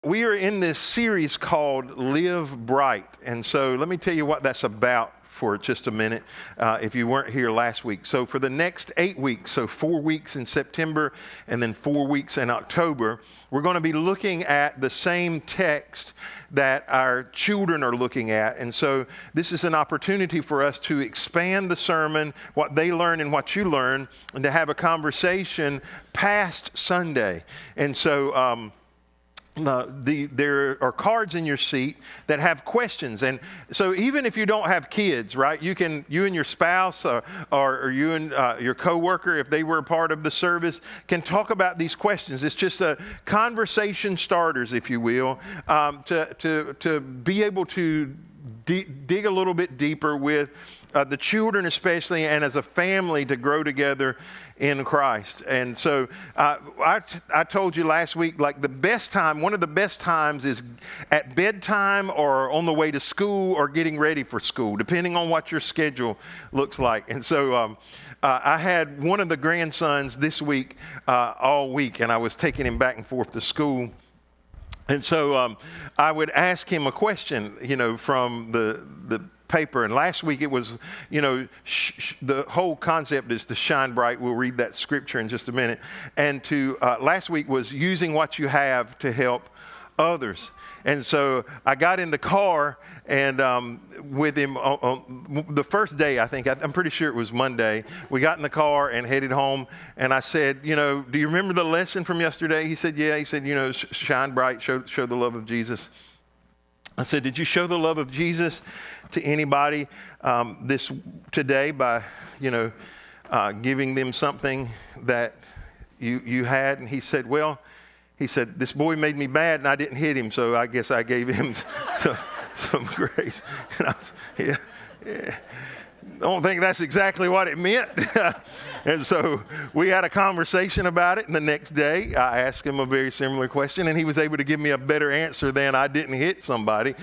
We are in this series called Live Bright. And so let me tell you what that's about for just a minute if you weren't here last week. So for the next 8 weeks, so 4 weeks in September and then 4 weeks in October, we're going to be looking at the same text that our children are looking at. And so this is an opportunity for us to expand the sermon, what they learn and what you learn, and to have a conversation past Sunday. And so there are cards in your seat that have questions, and so even if you don't have kids, right, you and your spouse or you and your coworker, if they were a part of the service, can talk about these questions. It's just a conversation starters, if you will, to be able to dig a little bit deeper with the children especially, and as a family to grow together in Christ. And so I told you last week, like one of the best times is at bedtime or on the way to school or getting ready for school, depending on what your schedule looks like. And so I had one of the grandsons this week all week, and I was taking him back and forth to school. And so I would ask him a question, from the paper. And last week it was, the whole concept is to shine bright. We'll read that scripture in just a minute. And last week was using what you have to help others. And so I got in the car and with him on the first day, I'm pretty sure it was Monday, we got in the car and headed home. And I said, do you remember the lesson from yesterday? He said, yeah. He said, shine bright, show the love of Jesus. I said, did you show the love of Jesus to anybody today by, giving them something that you had? And he said, this boy made me mad and I didn't hit him, so I guess I gave him some grace. And I was, yeah. I don't think that's exactly what it meant. And so we had a conversation about it, and the next day I asked him a very similar question, and he was able to give me a better answer than I didn't hit somebody,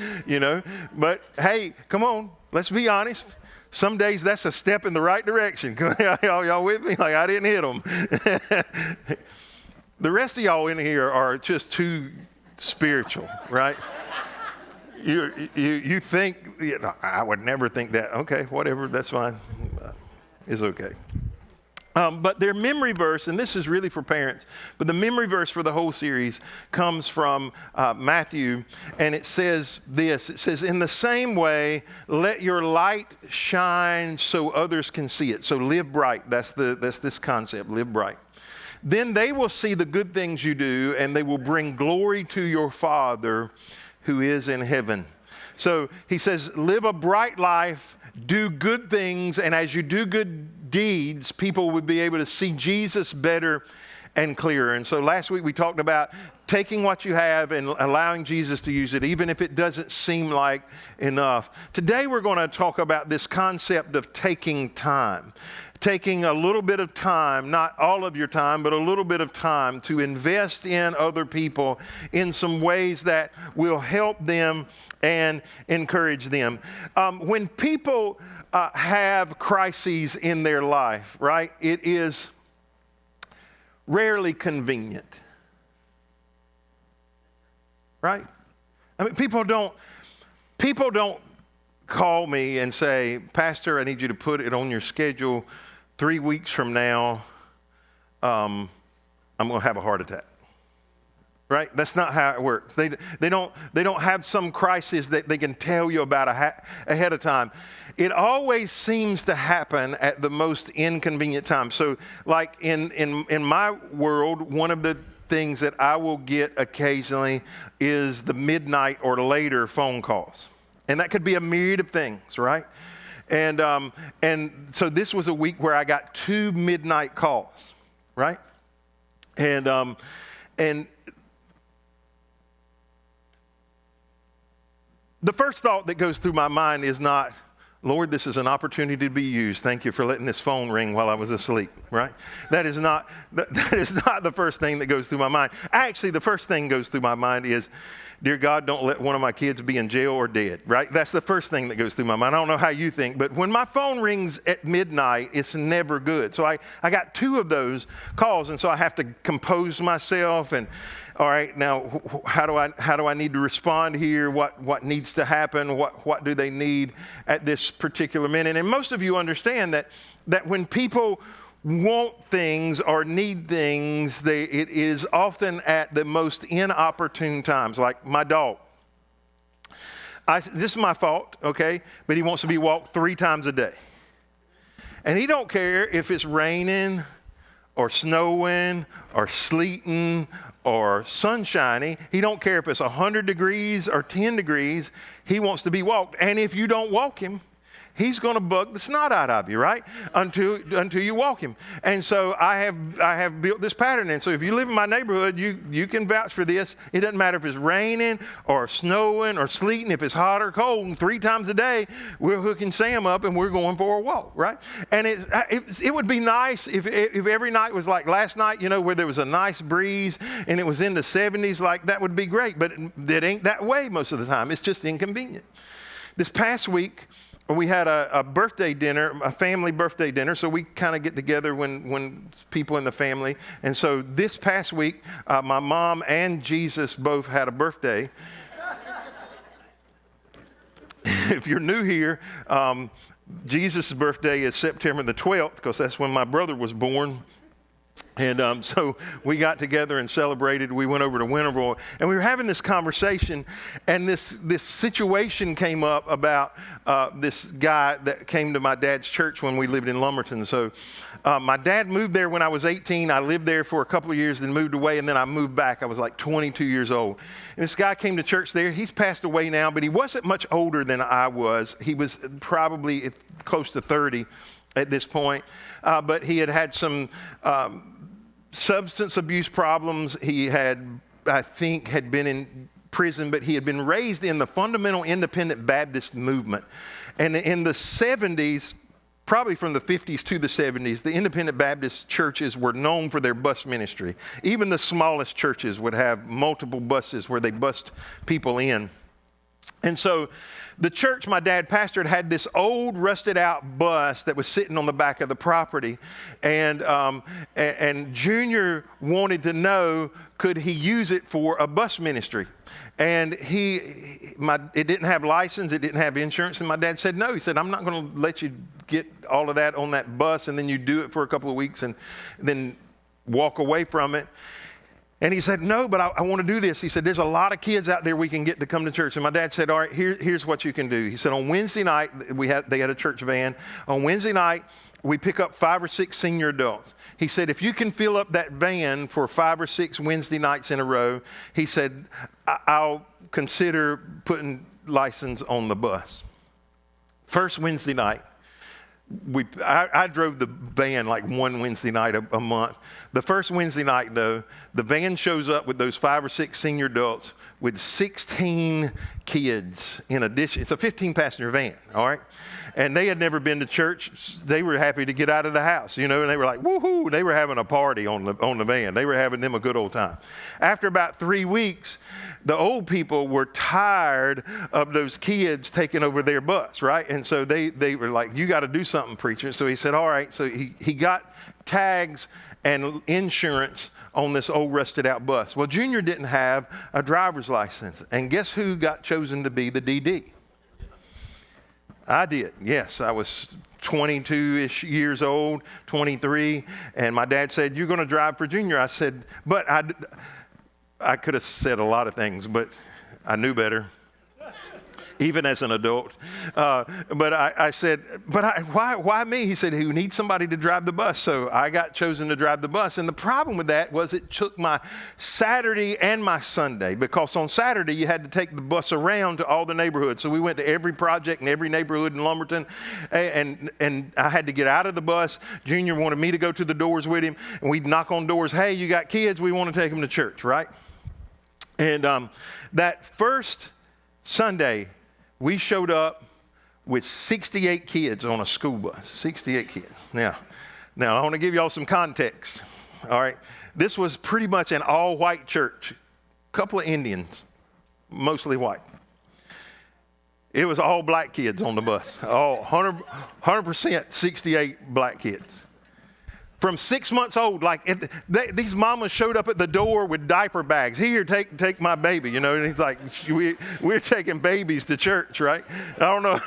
But hey, come on, let's be honest. Some days that's a step in the right direction. Y'all with me? Like, I didn't hit them. The rest of y'all in here are just too spiritual, right? You think, I would never think that. Okay, whatever, that's fine. It's okay. But their memory verse, and this is really for parents, but the memory verse for the whole series comes from Matthew, and it says this. It says, in the same way, let your light shine so others can see it. So live bright. That's this concept, live bright. Then they will see the good things you do, and they will bring glory to your Father who is in heaven. So he says, live a bright life, do good things, and as you do good deeds, people will be able to see Jesus better and clearer. And so last week we talked about taking what you have and allowing Jesus to use it, even if it doesn't seem like enough. Today we're going to talk about this concept of taking time. Taking a little bit of time, not all of your time, but a little bit of time to invest in other people in some ways that will help them and encourage them. When people have crises in their life, right, it is rarely convenient, right? I mean, people don't call me and say, Pastor, I need you to put it on your schedule. 3 weeks from now, I'm going to have a heart attack. Right? That's not how it works. They don't have some crisis that they can tell you about ahead of time. It always seems to happen at the most inconvenient time. So, like in my world, one of the things that I will get occasionally is the midnight or later phone calls, and that could be a myriad of things, right? And so this was a week where I got 2 midnight calls, right? And the first thought that goes through my mind is not, Lord, this is an opportunity to be used. Thank you for letting this phone ring while I was asleep, right? That is not the first thing that goes through my mind. Actually, the first thing that goes through my mind is, dear God, don't let one of my kids be in jail or dead, right? That's the first thing that goes through my mind. I don't know how you think, but when my phone rings at midnight, it's never good. So I got 2 of those calls, and so I have to compose myself and all right, now how do I need to respond here? What needs to happen? What do they need at this particular minute? And most of you understand that when people want things or need things, it is often at the most inopportune times. Like my dog. This is my fault, okay? But he wants to be walked 3 times a day. And he don't care if it's raining or snowing or sleeting or sunshiny. He don't care if it's 100 degrees or 10 degrees. He wants to be walked. And if you don't walk him, he's going to bug the snot out of you, right? Until you walk him. And so I have built this pattern. And so if you live in my neighborhood, you can vouch for this. It doesn't matter if it's raining or snowing or sleeting, if it's hot or cold. And 3 times a day, we're hooking Sam up and we're going for a walk, right? And it would be nice if every night was like last night, where there was a nice breeze and it was in the 70s, like that would be great. But it ain't that way most of the time. It's just inconvenient. This past week, we had a birthday dinner, a family birthday dinner, so we kind of get together when people in the family. And so this past week, my mom and Jesus both had a birthday. If you're new here, Jesus' birthday is September the 12th, because that's when my brother was born. And so we got together and celebrated. We went over to Winterville, and we were having this conversation, and this situation came up about this guy that came to my dad's church when we lived in Lumberton. So my dad moved there when I was 18. I lived there for a couple of years, then moved away, and then I moved back. I was like 22 years old. And this guy came to church there. He's passed away now, but he wasn't much older than I was. He was probably close to 30 at this point. But he had some substance abuse problems. He had been in prison, but he had been raised in the fundamental independent Baptist movement. And in the 70s, probably from the 50s to the 70s, the independent Baptist churches were known for their bus ministry. Even the smallest churches would have multiple buses where they bussed people in. And so the church my dad pastored had this old rusted out bus that was sitting on the back of the property. And Junior wanted to know, could he use it for a bus ministry? And it didn't have license, it didn't have insurance. And my dad said no. He said, I'm not going to let you get all of that on that bus and then you do it for a couple of weeks and then walk away from it. And he said, no, but I want to do this. He said, there's a lot of kids out there we can get to come to church. And my dad said, all right, here's what you can do. He said, on Wednesday night, they had a church van. On Wednesday night, we pick up 5 or 6 senior adults. He said, if you can fill up that van for 5 or 6 Wednesday nights in a row, he said, I'll consider putting license on the bus. First Wednesday night, I drove the van like one Wednesday night a month. The first Wednesday night, though, the van shows up with those 5 or 6 senior adults with 16 kids in addition. It's a 15-passenger van, all right? And they had never been to church. They were happy to get out of the house, and they were like, woohoo. They were having a party on the van. They were having them a good old time. After about 3 weeks, the old people were tired of those kids taking over their bus, right? And so they were like, you got to do something, preacher. So he said, all right. So he got tags and insurance on this old rusted out bus. Well, Junior didn't have a driver's license. And guess who got chosen to be the DD? I did. Yes, I was 22-ish years old, 23. And my dad said, you're going to drive for Junior. I said, but I could have said a lot of things, but I knew better, even as an adult. But I said, why me? He said, who needs somebody to drive the bus? So I got chosen to drive the bus. And the problem with that was it took my Saturday and my Sunday, because on Saturday you had to take the bus around to all the neighborhoods. So we went to every project in every neighborhood in Lumberton, and I had to get out of the bus. Junior wanted me to go to the doors with him, and we'd knock on doors. Hey, you got kids? We want to take them to church, right? And that first Sunday, we showed up with 68 kids on a school bus. 68 kids. Now I want to give y'all some context. All right. This was pretty much an all-white church. A couple of Indians, mostly white. It was all black kids on the bus. All 100% 68 black kids. From 6 months old, these mamas showed up at the door with diaper bags. Here, take my baby, you know. And he's like, we're taking babies to church, right? I don't know.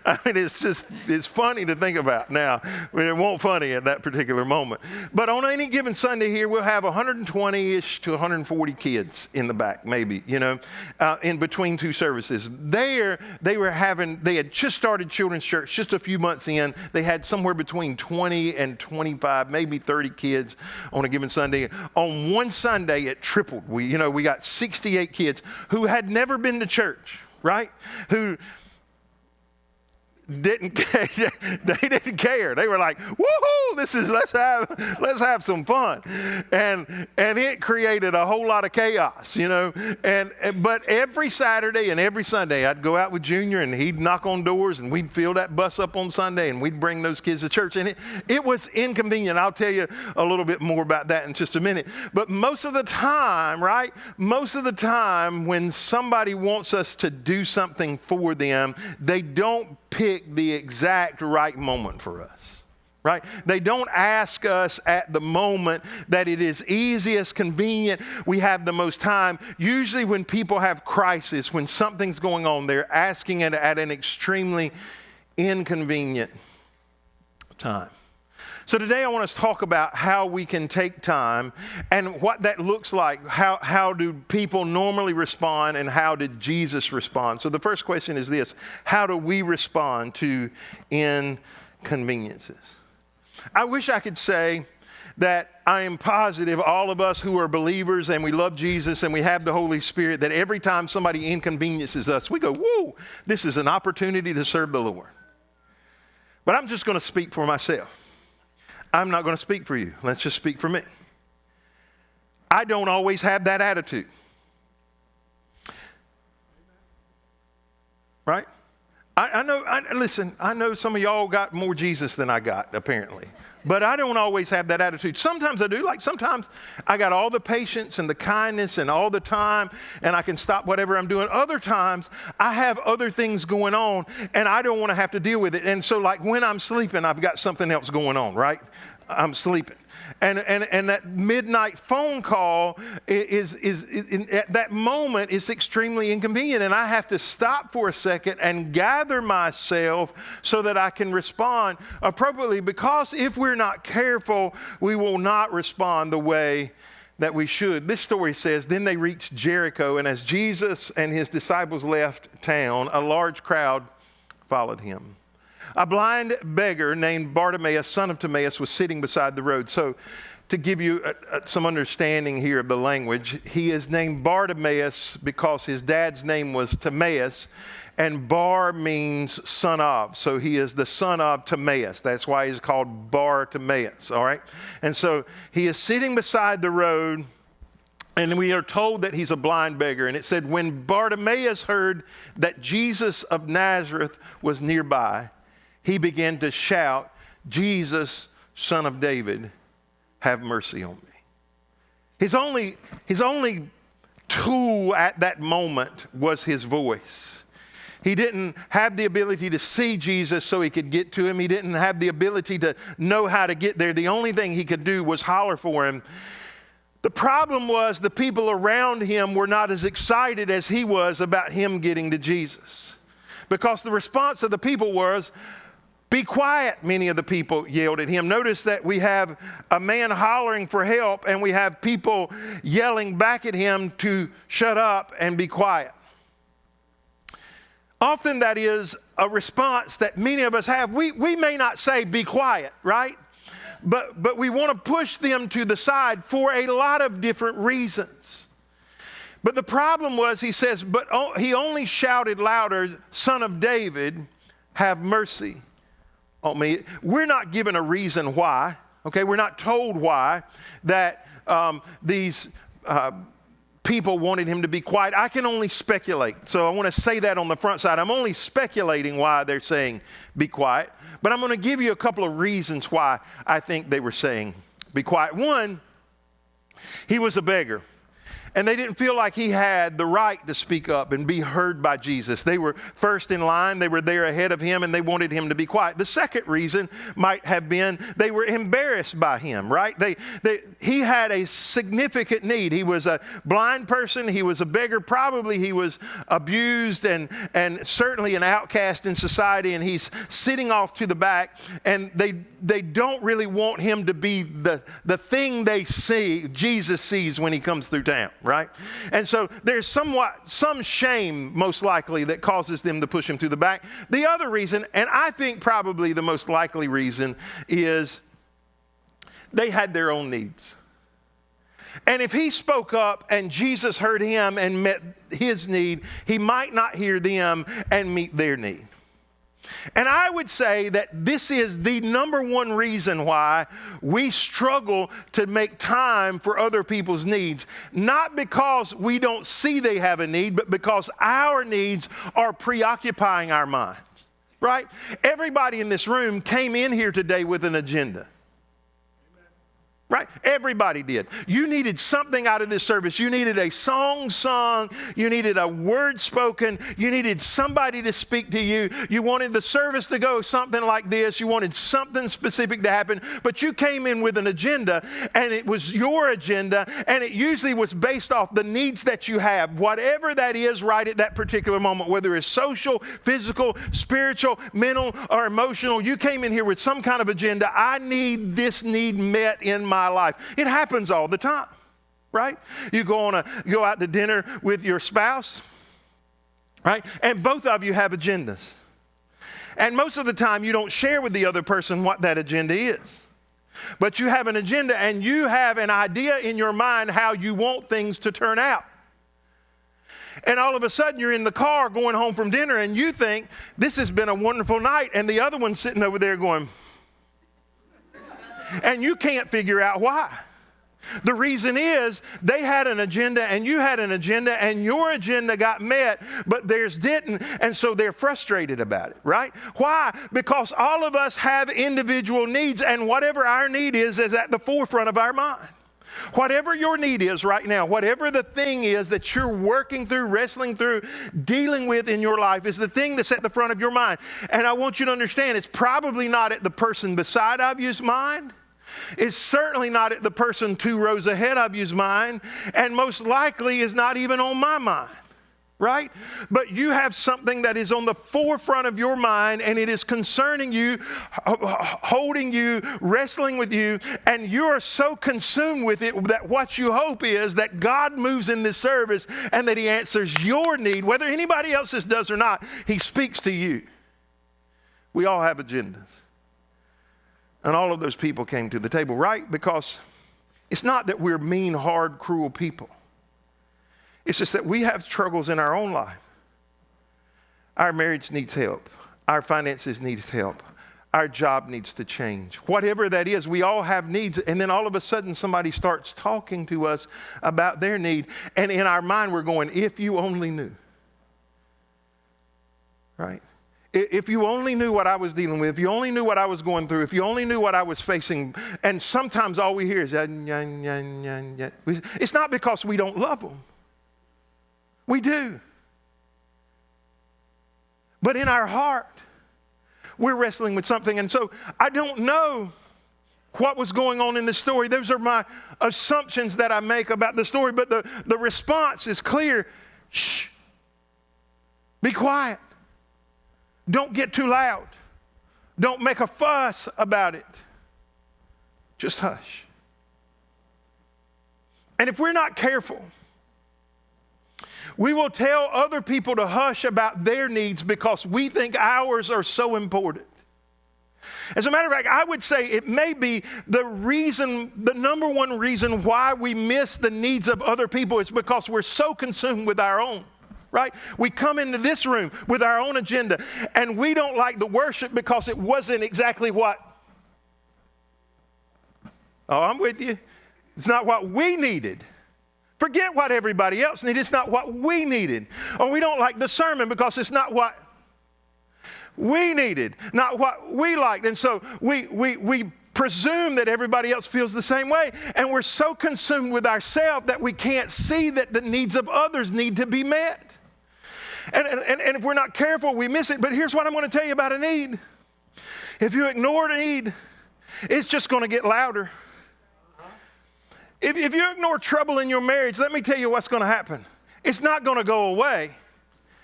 I mean, it's funny to think about now. I mean, it won't funny at that particular moment. But on any given Sunday here, we'll have 120-ish to 140 kids in the back, maybe, you know, in between two services. They had just started children's church just a few months in. They had somewhere between 20 and 25, maybe 30 kids on a given Sunday. On one Sunday, it tripled. We got 68 kids who had never been to church, right? Who didn't care. They didn't care. They were like, woohoo, let's have some fun. And it created a whole lot of chaos, you know. But every Saturday and every Sunday I'd go out with Junior and he'd knock on doors and we'd fill that bus up on Sunday and we'd bring those kids to church. And it was inconvenient. I'll tell you a little bit more about that in just a minute. But most of the time, right? Most of the time when somebody wants us to do something for them, they don't pick the exact right moment for us, right? They don't ask us at the moment that it is easiest, convenient, we have the most time. Usually when people have crisis, when something's going on, they're asking it at an extremely inconvenient time. So today I want us to talk about how we can take time and what that looks like. How do people normally respond and how did Jesus respond? So the first question is this: how do we respond to inconveniences? I wish I could say that I am positive all of us who are believers and we love Jesus and we have the Holy Spirit, that every time somebody inconveniences us, we go, whoa, this is an opportunity to serve the Lord. But I'm just going to speak for myself. I'm not going to speak for you. Let's just speak for me. I don't always have that attitude. Right? I know some of y'all got more Jesus than I got, apparently. But I don't always have that attitude. Sometimes I do. Like sometimes I got all the patience and the kindness and all the time and I can stop whatever I'm doing. Other times I have other things going on and I don't want to have to deal with it. And so like when I'm sleeping, I've got something else going on, right? I'm sleeping. And that midnight phone call is at that moment is extremely inconvenient, and I have to stop for a second and gather myself so that I can respond appropriately, because if we're not careful, we will not respond the way that we should. This story says, then they reached Jericho, and as Jesus and his disciples left town, a large crowd followed him. A blind beggar named Bartimaeus, son of Timaeus, was sitting beside the road. So to give you some understanding here of the language, he is named Bartimaeus because his dad's name was Timaeus, and Bar means son of. So he is the son of Timaeus. That's why he's called Bartimaeus, all right? And so he is sitting beside the road, and we are told that he's a blind beggar. And it said, when Bartimaeus heard that Jesus of Nazareth was nearby, he began to shout, Jesus, son of David, have mercy on me. His only tool at that moment was his voice. He didn't have the ability to see Jesus so he could get to him. He didn't have the ability to know how to get there. The only thing he could do was holler for him. The problem was the people around him were not as excited as he was about him getting to Jesus, because the response of the people was, be quiet, many of the people yelled at him. Notice that we have a man hollering for help and we have people yelling back at him to shut up and be quiet. Often that is a response that many of us have. We may not say be quiet, right? But we want to push them to the side for a lot of different reasons. But the problem was, he says, but he only shouted louder, Son of David, have mercy on me. We're not given a reason why, okay? We're not told why that these people wanted him to be quiet. I can only speculate. So I want to say that on the front side. I'm only speculating why they're saying be quiet. But I'm going to give you a couple of reasons why I think they were saying be quiet. One, he was a beggar. And they didn't feel like he had the right to speak up and be heard by Jesus. They were first in line. They were there ahead of him, and they wanted him to be quiet. The second reason might have been they were embarrassed by him, right? He had a significant need. He was a blind person. He was a beggar. Probably he was abused and certainly an outcast in society, and he's sitting off to the back, and they don't really want him to be the thing they see, Jesus sees when he comes through town. Right? And so there's some shame, most likely, that causes them to push him to the back. The other reason, and I think probably the most likely reason, is they had their own needs. And if he spoke up and Jesus heard him and met his need, he might not hear them and meet their need. And I would say that this is the number one reason why we struggle to make time for other people's needs. Not because we don't see they have a need, but because our needs are preoccupying our minds, right? Everybody in this room came in here today with an agenda. Right? Everybody did. You needed something out of this service. You needed a song sung. You needed a word spoken. You needed somebody to speak to you. You wanted the service to go something like this. You wanted something specific to happen. But you came in with an agenda, and it was your agenda, and it usually was based off the needs that you have, whatever that is right at that particular moment, whether it's social, physical, spiritual, mental, or emotional. You came in here with some kind of agenda. I need this need met in my life. It happens all the time, right? You go out to dinner with your spouse, right? And both of you have agendas. And most of the time you don't share with the other person what that agenda is. But you have an agenda, and you have an idea in your mind how you want things to turn out. And all of a sudden you're in the car going home from dinner, and you think this has been a wonderful night, and the other one's sitting over there going, and you can't figure out why. The reason is they had an agenda and you had an agenda, and your agenda got met, but theirs didn't, and so they're frustrated about it, right? Why? Because all of us have individual needs, and whatever our need is at the forefront of our mind. Whatever your need is right now, whatever the thing is that you're working through, wrestling through, dealing with in your life is the thing that's at the front of your mind. And I want you to understand, it's probably not at the person beside of you's mind. It's certainly not at the person 2 rows ahead of you's mind, and most likely is not even on my mind, right? But you have something that is on the forefront of your mind, and it is concerning you, holding you, wrestling with you, and you are so consumed with it that what you hope is that God moves in this service and that he answers your need, whether anybody else's does or not. He speaks to you. We all have agendas. And all of those people came to the table, right? Because it's not that we're mean, hard, cruel people. It's just that we have struggles in our own life. Our marriage needs help. Our finances need help. Our job needs to change. Whatever that is, we all have needs. And then all of a sudden somebody starts talking to us about their need. And in our mind we're going, if you only knew. Right? If you only knew what I was dealing with, if you only knew what I was going through, if you only knew what I was facing. And sometimes all we hear is, it's not because we don't love them. We do. But in our heart, we're wrestling with something. And so I don't know what was going on in this story. Those are my assumptions that I make about the story. But the response is clear. Shh. Be quiet. Don't get too loud. Don't make a fuss about it. Just hush. And if we're not careful, we will tell other people to hush about their needs because we think ours are so important. As a matter of fact, I would say it may be the number one reason why we miss the needs of other people is because we're so consumed with our own. Right? We come into this room with our own agenda, and we don't like the worship because it wasn't exactly what. Oh, I'm with you. It's not what we needed. Forget what everybody else needed. It's not what we needed. Or we don't like the sermon because it's not what we needed, not what we liked. And so we presume that everybody else feels the same way. And we're so consumed with ourselves that we can't see that the needs of others need to be met. And if we're not careful, we miss it. But here's what I'm going to tell you about a need. If you ignore a need, it's just going to get louder. If you ignore trouble in your marriage, let me tell you what's going to happen. It's not going to go away.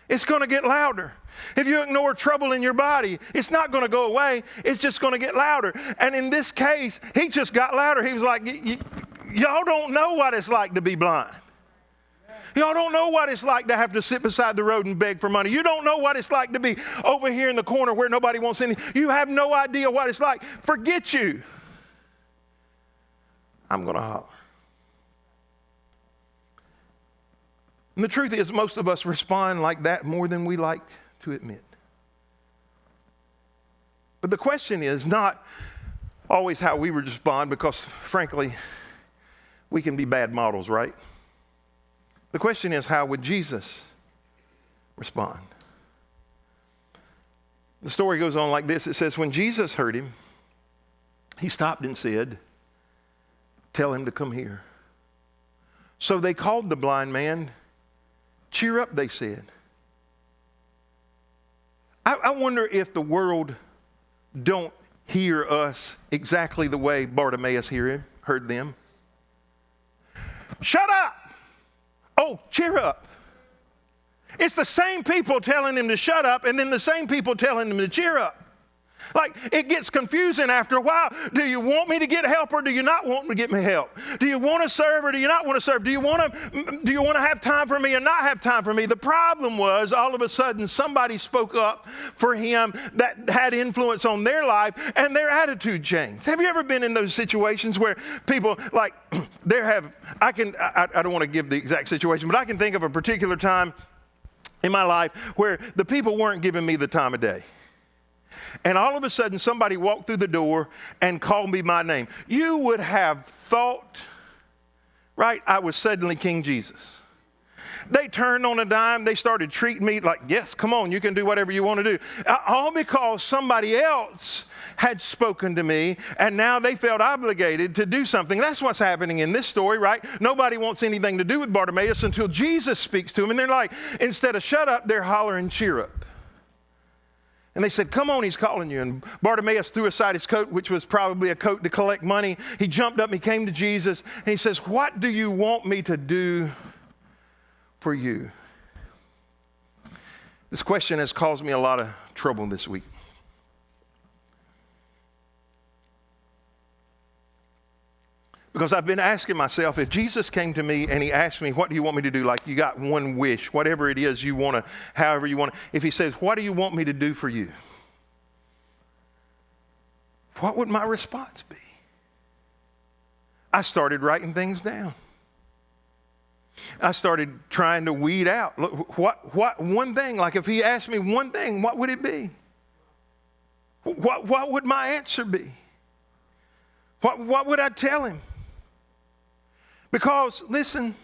It's going to get louder. If you ignore trouble in your body, it's not going to go away. It's just going to get louder. And in this case, he just got louder. He was like, y'all don't know what it's like to be blind. Y'all don't know what it's like to have to sit beside the road and beg for money. You don't know what it's like to be over here in the corner where nobody wants any. You have no idea what it's like. Forget you. I'm going to holler. And the truth is, most of us respond like that more than we like to admit. But the question is not always how we respond, because frankly, we can be bad models, right? The question is, how would Jesus respond? The story goes on like this. It says, when Jesus heard him, he stopped and said, "Tell him to come here." So they called the blind man. "Cheer up," they said. I wonder if the world don't hear us exactly the way Bartimaeus heard them. Shut up! Oh, cheer up. It's the same people telling him to shut up, and then the same people telling him to cheer up. Like, it gets confusing after a while. Do you want me to get help, or do you not want me to get me help? Do you want to serve, or do you not want to serve? Do you want to have time for me or not have time for me? The problem was, all of a sudden, somebody spoke up for him that had influence on their life, and their attitude changed. Have you ever been in those situations where people, like, I don't want to give the exact situation, but I can think of a particular time in my life where the people weren't giving me the time of day. And all of a sudden, somebody walked through the door and called me my name. You would have thought, right, I was suddenly King Jesus. They turned on a dime. They started treating me like, yes, come on, you can do whatever you want to do. All because somebody else had spoken to me, and now they felt obligated to do something. That's what's happening in this story, right? Nobody wants anything to do with Bartimaeus until Jesus speaks to him. And they're like, instead of shut up, they're hollering, cheer up. And they said, come on, he's calling you. And Bartimaeus threw aside his coat, which was probably a coat to collect money. He jumped up and he came to Jesus, and he says, what do you want me to do for you? This question has caused me a lot of trouble this week. Because I've been asking myself, if Jesus came to me and he asked me, what do you want me to do? Like, you got one wish, whatever it is you want to, however you want to. If he says, what do you want me to do for you? What would my response be? I started writing things down. I started trying to weed out. Look, what one thing, like if he asked me one thing, what would it be? What would my answer be? What would I tell him? Because, listen,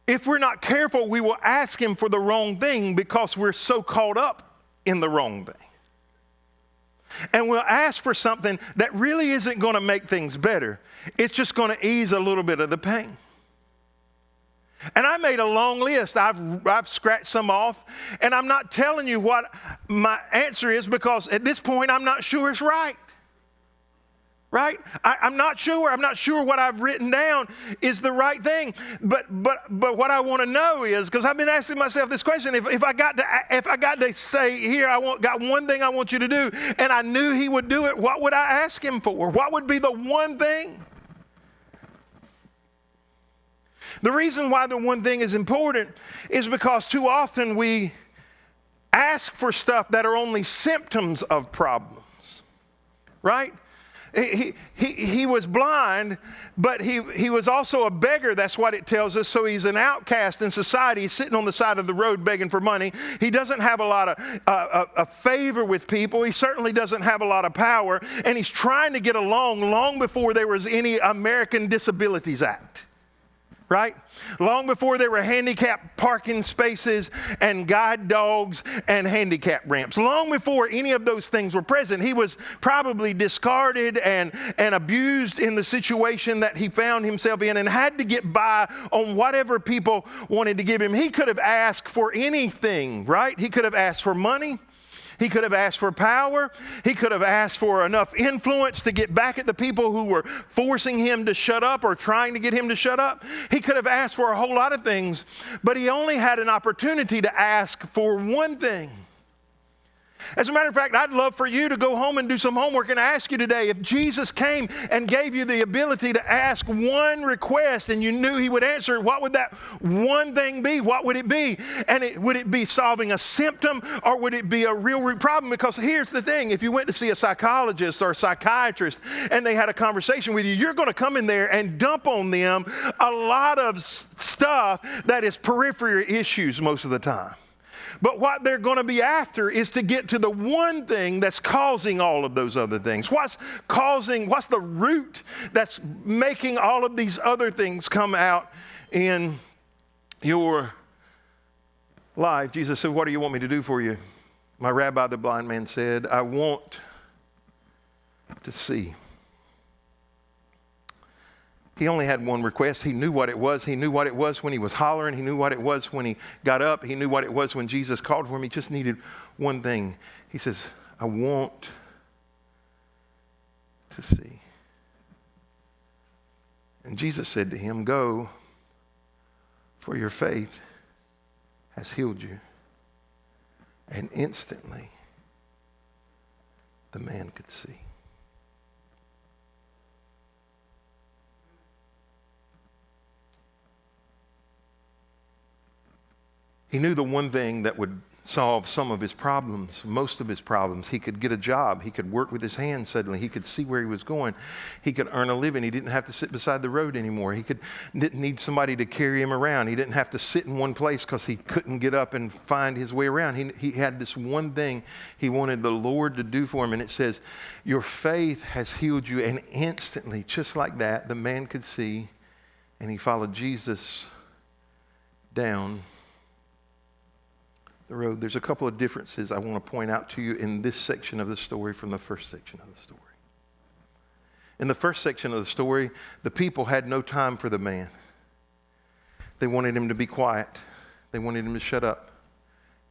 if we're not careful, we will ask him for the wrong thing because we're so caught up in the wrong thing. And we'll ask for something that really isn't going to make things better. It's just going to ease a little bit of the pain. And I made a long list. I've scratched some off, and I'm not telling you what my answer is because at this point I'm not sure it's right. Right? I'm not sure. I'm not sure what I've written down is the right thing. But what I want to know is, because I've been asking myself this question: if I got to say, here, got one thing I want you to do, and I knew he would do it, what would I ask him for? What would be the one thing? The reason why the one thing is important is because too often we ask for stuff that are only symptoms of problems. Right? He was blind, but he was also a beggar. That's what it tells us. So he's an outcast in society. He's sitting on the side of the road begging for money. He doesn't have a lot of favor with people. He certainly doesn't have a lot of power. And he's trying to get along long before there was any American Disabilities Act. right? Long before there were handicap parking spaces and guide dogs and handicap ramps. Long before any of those things were present, he was probably discarded and abused in the situation that he found himself in and had to get by on whatever people wanted to give him. He could have asked for anything, right? He could have asked for money. He could have asked for power. He could have asked for enough influence to get back at the people who were forcing him to shut up or trying to get him to shut up. He could have asked for a whole lot of things, but he only had an opportunity to ask for one thing. As a matter of fact, I'd love for you to go home and do some homework and ask you today, if Jesus came and gave you the ability to ask one request and you knew he would answer it, what would that one thing be? What would it be? And would it be solving a symptom, or would it be a real root problem? Because here's the thing, if you went to see a psychologist or a psychiatrist and they had a conversation with you, you're going to come in there and dump on them a lot of stuff that is peripheral issues most of the time. But what they're going to be after is to get to the one thing that's causing all of those other things. What's the root that's making all of these other things come out in your life? Jesus said, what do you want me to do for you? My rabbi, the blind man, said, I want to see. He only had one request. He knew what it was. He knew what it was when he was hollering. He knew what it was when he got up. He knew what it was when Jesus called for him. He just needed one thing. He says, I want to see. And Jesus said to him, go, for your faith has healed you. And instantly, the man could see. He knew the one thing that would solve some of his problems, most of his problems. He could get a job. He could work with his hands suddenly. He could see where he was going. He could earn a living. He didn't have to sit beside the road anymore. Didn't need somebody to carry him around. He didn't have to sit in one place because he couldn't get up and find his way around. He had this one thing he wanted the Lord to do for him. And it says, your faith has healed you. And instantly, just like that, the man could see, and he followed Jesus down the road. There's a couple of differences I want to point out to you in this section of the story from the first section of the story. In the first section of the story, the people had no time for the man. They wanted him to be quiet. They wanted him to shut up.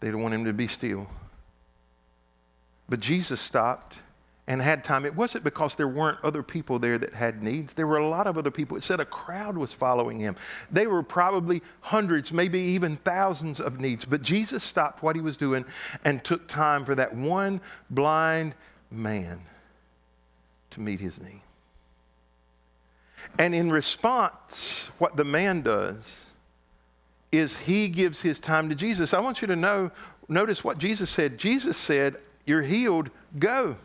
They didn't want him to be still. But Jesus stopped and had time. It wasn't because there weren't other people there that had needs. There were a lot of other people. It said a crowd was following him. They were probably hundreds, maybe even thousands of needs. But Jesus stopped what he was doing and took time for that one blind man to meet his need. And in response, what the man does is he gives his time to Jesus. I want you to notice what Jesus said. Jesus said, you're healed, go.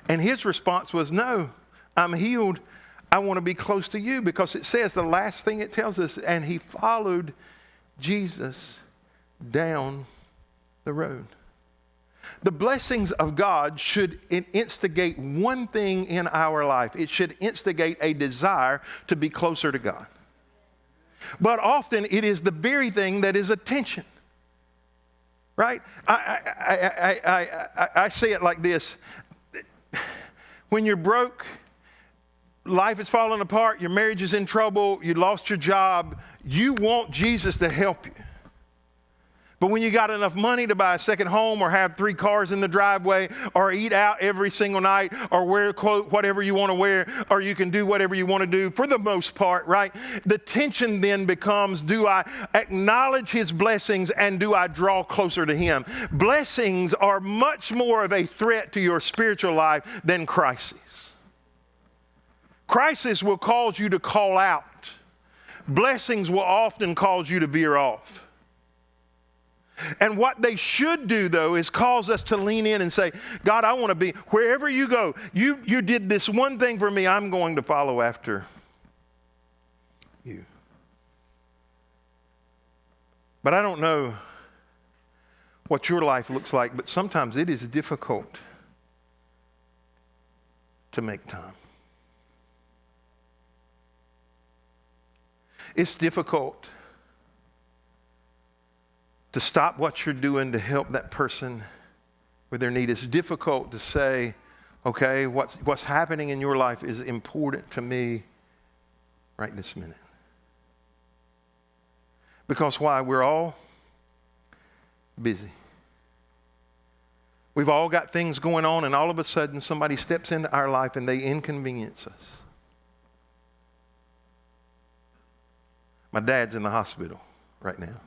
And his response was, no, I'm healed. I want to be close to you, because it says the last thing it tells us, and he followed Jesus down the road. The blessings of God should instigate one thing in our life. It should instigate a desire to be closer to God. But often it is the very thing that is attention. Right? I say it like this. When you're broke, life is falling apart, your marriage is in trouble, you lost your job, you want Jesus to help you. But when you got enough money to buy a second home, or have 3 cars in the driveway, or eat out every single night, or wear whatever you want to wear, or you can do whatever you want to do, for the most part, right? The tension then becomes, do I acknowledge his blessings, and do I draw closer to him? Blessings are much more of a threat to your spiritual life than crises. Crisis will cause you to call out. Blessings will often cause you to veer off. And what they should do, though, is cause us to lean in and say, God, I want to be, wherever you go, you did this one thing for me, I'm going to follow after you. But I don't know what your life looks like, but sometimes it is difficult to make time. It's difficult to stop what you're doing to help that person with their need. It's difficult to say, okay, what's happening in your life is important to me right this minute. Because why? We're all busy. We've all got things going on, and all of a sudden somebody steps into our life and they inconvenience us. My dad's in the hospital right now.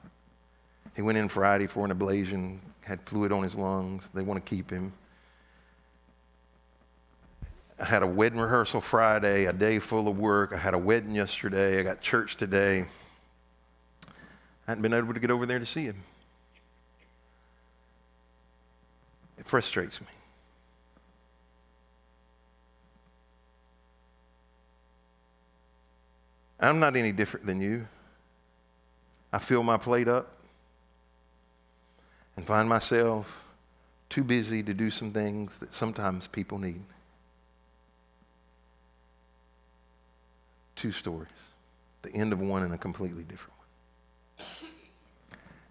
He went in Friday for an ablation, had fluid on his lungs. They want to keep him. I had a wedding rehearsal Friday, a day full of work. I had a wedding yesterday. I got church today. I hadn't been able to get over there to see him. It frustrates me. I'm not any different than you. I fill my plate up and find myself too busy to do some things that sometimes people need. Two stories, the end of one and a completely different one.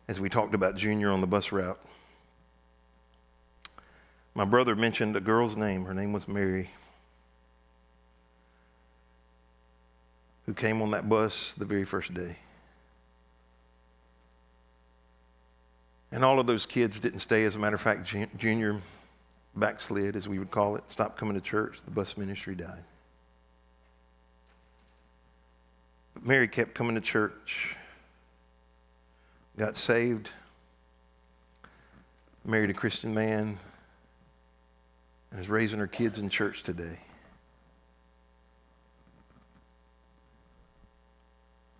As we talked about Junior on the bus route, my brother mentioned a girl's name. Her name was Mary, who came on that bus the very first day. And all of those kids didn't stay. As a matter of fact, Junior backslid, as we would call it, stopped coming to church. The bus ministry died. But Mary kept coming to church, got saved, married a Christian man, and is raising her kids in church today.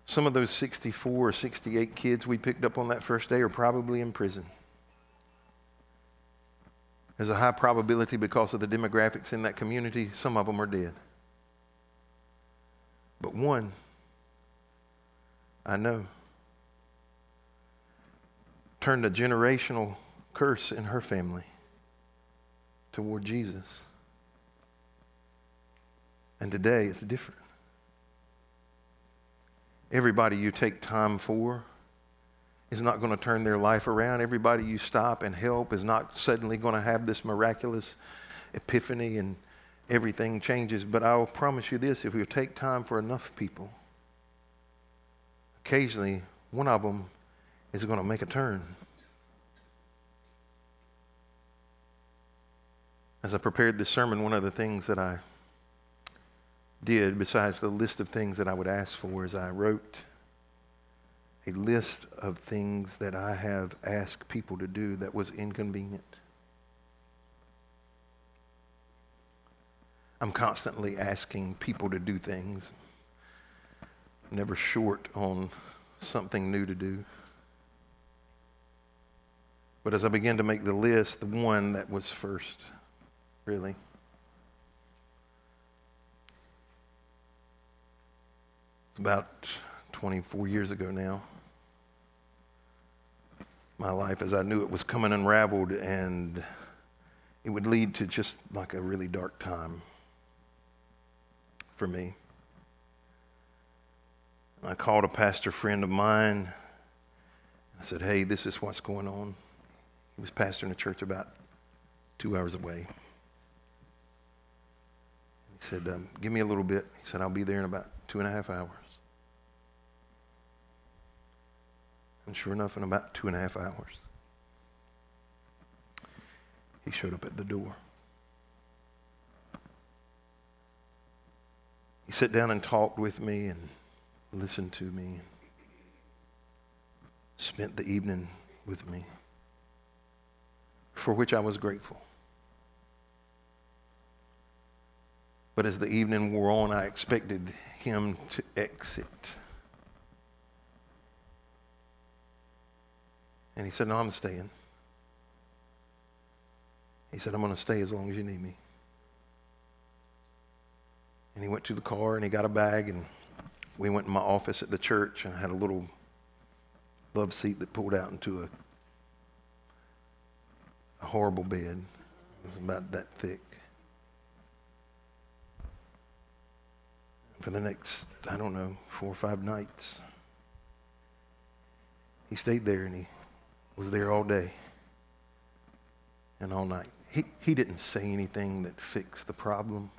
Some of those 64 or 68 kids we picked up on that first day are probably in prison. There's a high probability, because of the demographics in that community, some of them are dead. But one, I know, turned a generational curse in her family toward Jesus. And today it's different. Everybody you take time for is not going to turn their life around. Everybody you stop and help is not suddenly going to have this miraculous epiphany and everything changes. But I'll promise you this, if we take time for enough people, occasionally one of them is going to make a turn. As I prepared this sermon, one of the things that I did, besides the list of things that I would ask for, is I wrote a list of things that I have asked people to do that was inconvenient. I'm constantly asking people to do things, never short on something new to do. But as I began to make the list, the one that was first, really, it's about 24 years ago now. My life as I knew it was coming unraveled, and it would lead to just like a really dark time for me. I called a pastor friend of mine. I said, hey, this is what's going on. He was pastoring a church about 2 hours away. He said, give me a little bit. He said, I'll be there in about 2.5 hours. And sure enough, in about 2.5 hours, he showed up at the door. He sat down and talked with me and listened to me and spent the evening with me, for which I was grateful. But as the evening wore on, I expected him to exit. And he said, no, I'm staying. He said, I'm going to stay as long as you need me. And he went to the car and he got a bag, and we went in my office at the church, and I had a little love seat that pulled out into a horrible bed. It was about that thick. For the next, 4 or 5 nights, He stayed there and he was there all day and all night. He didn't say anything that fixed the problem.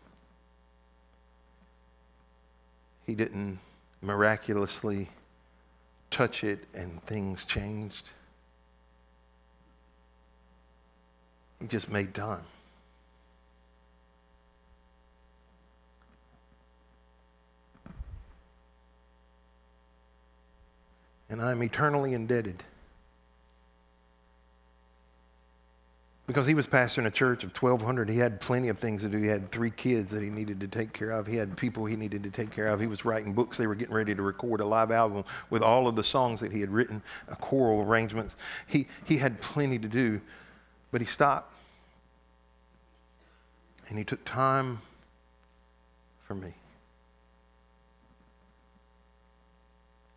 He didn't miraculously touch it and things changed. He just made time. And I'm eternally indebted. Because he was pastoring a church of 1,200, he had plenty of things to do. He had 3 kids that he needed to take care of. He had people he needed to take care of. He was writing books. They were getting ready to record a live album with all of the songs that he had written, choral arrangements. He had plenty to do, but he stopped. And he took time for me.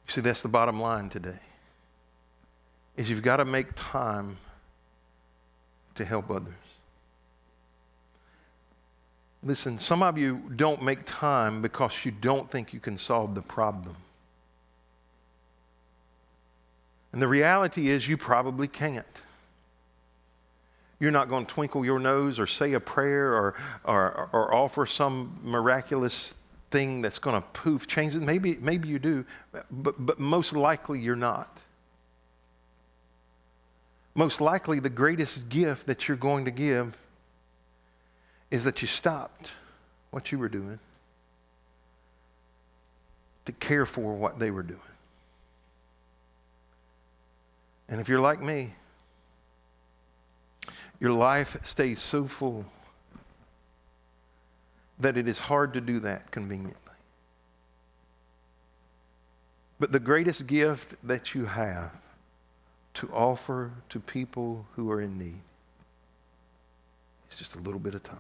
You see, that's the bottom line today, is you've got to make time to help others. Listen, some of you don't make time because you don't think you can solve the problem. And the reality is you probably can't. You're not going to twinkle your nose or say a prayer or offer some miraculous thing that's going to poof, change it. Maybe you do, but most likely you're not. Most likely the greatest gift that you're going to give is that you stopped what you were doing to care for what they were doing. And if you're like me, your life stays so full that it is hard to do that conveniently. But the greatest gift that you have to offer to people who are in need is just a little bit of time.